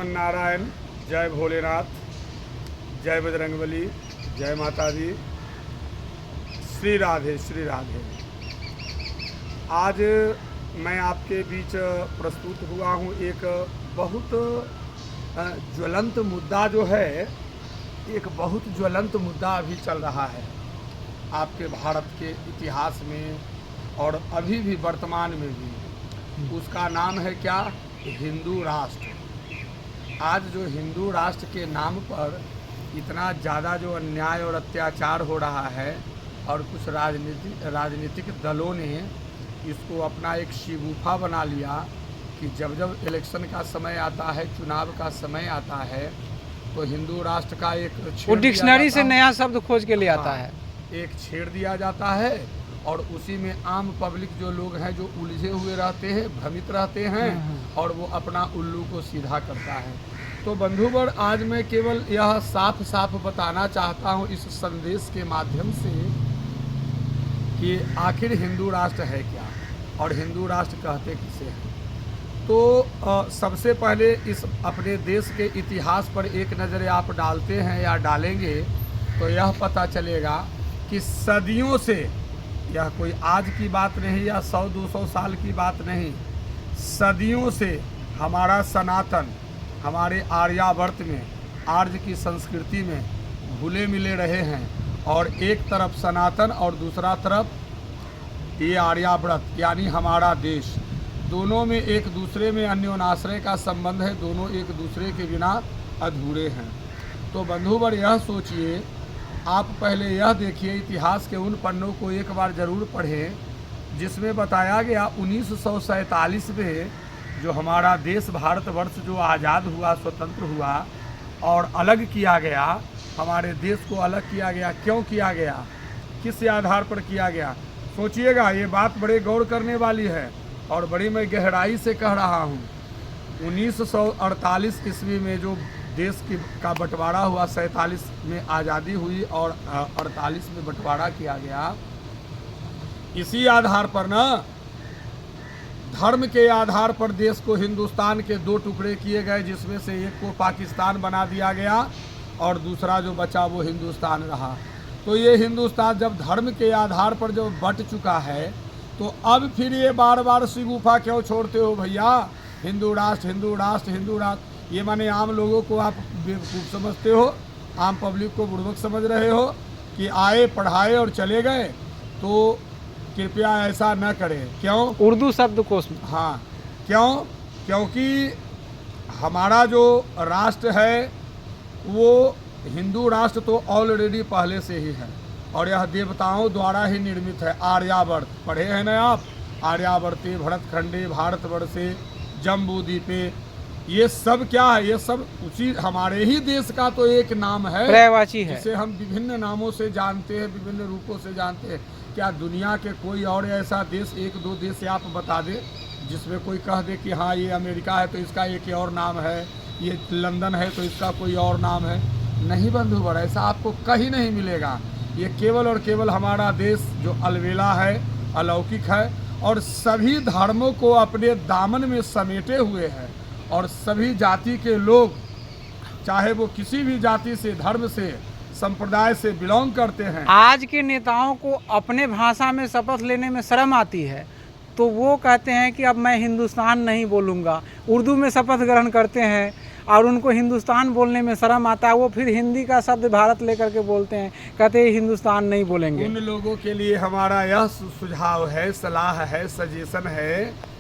श्रीमन नारायण, जय भोलेनाथ, जय बजरंगबली, जय माता दी, श्री राधे श्री राधे। आज मैं आपके बीच प्रस्तुत हुआ हूँ। एक बहुत ज्वलंत मुद्दा जो है, एक बहुत ज्वलंत मुद्दा अभी चल रहा है आपके भारत के इतिहास में और अभी भी वर्तमान में भी। उसका नाम है क्या? हिंदू राष्ट्र। आज जो हिंदू राष्ट्र के नाम पर इतना ज़्यादा जो अन्याय और अत्याचार हो रहा है और कुछ राजनीतिक दलों ने इसको अपना एक शिगुफा बना लिया कि जब जब इलेक्शन का समय आता है, चुनाव का समय आता है, तो हिंदू राष्ट्र का एक वो डिक्शनरी से नया शब्द खोज के ले आता है, एक छेड़ दिया जाता है और उसी में आम पब्लिक जो लोग हैं जो उलझे हुए रहते हैं, भ्रमित रहते हैं और वो अपना उल्लू को सीधा करता है। तो बंधुगण, आज मैं केवल यह साफ साफ बताना चाहता हूँ इस संदेश के माध्यम से कि आखिर हिंदू राष्ट्र है क्या और हिंदू राष्ट्र कहते किसे हैं। तो सबसे पहले इस अपने देश के इतिहास पर एक नज़र आप डालते हैं या डालेंगे तो यह पता चलेगा कि सदियों से, यह कोई आज की बात नहीं या 100-200 साल की बात नहीं, सदियों से हमारा सनातन, हमारे आर्यावर्त में, आर्य की संस्कृति में घुले मिले रहे हैं। और एक तरफ सनातन और दूसरा तरफ ये आर्यावर्त यानी हमारा देश, दोनों में एक दूसरे में अन्योनाश्रय का संबंध है, दोनों एक दूसरे के बिना अधूरे हैं। तो बंधुवर, यह सोचिए, आप पहले यह देखिए, इतिहास के उन पन्नों को एक बार ज़रूर पढ़ें जिसमें बताया गया 1947 में जो हमारा देश भारतवर्ष जो आज़ाद हुआ, स्वतंत्र हुआ और अलग किया गया, हमारे देश को अलग किया गया। क्यों किया गया, किस आधार पर किया गया? सोचिएगा, ये बात बड़े गौर करने वाली है और बड़ी मैं गहराई से कह रहा हूँ। 1948 ईस्वी में जो देश का बंटवारा हुआ, 47 में आज़ादी हुई और 48 में बंटवारा किया गया, इसी आधार पर ना, धर्म के आधार पर देश को हिंदुस्तान के दो टुकड़े किए गए, जिसमें से एक को पाकिस्तान बना दिया गया और दूसरा जो बचा वो हिंदुस्तान रहा। तो ये हिंदुस्तान जब धर्म के आधार पर जो बंट चुका है, तो अब फिर ये बार बार शिगुफा क्यों छोड़ते हो भैया? हिंदू राष्ट्र, हिंदू राष्ट्र, हिंदू राष्ट्र। ये माने आम लोगों को आप बेवकूफ़ समझते हो, आम पब्लिक को बुड़बक समझ रहे हो कि आए, पढ़ाए और चले गए। तो कृपया ऐसा न करें। क्यों? उर्दू शब्दकोश में। हाँ, क्यों? क्योंकि हमारा जो राष्ट्र है वो हिंदू राष्ट्र तो ऑलरेडी पहले से ही है और यह देवताओं द्वारा ही निर्मित है। आर्यावर्त पढ़े हैं ना आप? आर्यावर्ते भरतखंडे भारतवर्षे जम्बूद्वीपे, ये सब क्या है? ये सब उसी हमारे ही देश का तो एक नाम है, पर्यायवाची है, जिसे हम विभिन्न नामों से जानते हैं, विभिन्न रूपों से जानते हैं। क्या दुनिया के कोई और ऐसा देश, एक दो देश आप बता दें जिसमें कोई कह दे कि हाँ ये अमेरिका है तो इसका एक और नाम है, ये लंदन है तो इसका कोई और नाम है? नहीं बंधुवर, ऐसा आपको कहीं नहीं मिलेगा। ये केवल और केवल हमारा देश जो अलबेला है, अलौकिक है और सभी धर्मों को अपने दामन में समेटे हुए है और सभी जाति के लोग, चाहे वो किसी भी जाति से, धर्म से, संप्रदाय से बिलोंग करते हैं। आज के नेताओं को अपने भाषा में शपथ लेने में शर्म आती है, तो वो कहते हैं कि अब मैं हिंदुस्तान नहीं बोलूँगा। उर्दू में शपथ ग्रहण करते हैं और उनको हिंदुस्तान बोलने में शर्म आता है, वो फिर हिंदी का शब्द भारत लेकर के बोलते हैं, कहते हैं हिंदुस्तान नहीं बोलेंगे। उन लोगों के लिए हमारा यह सुझाव है, सलाह है, सजेशन है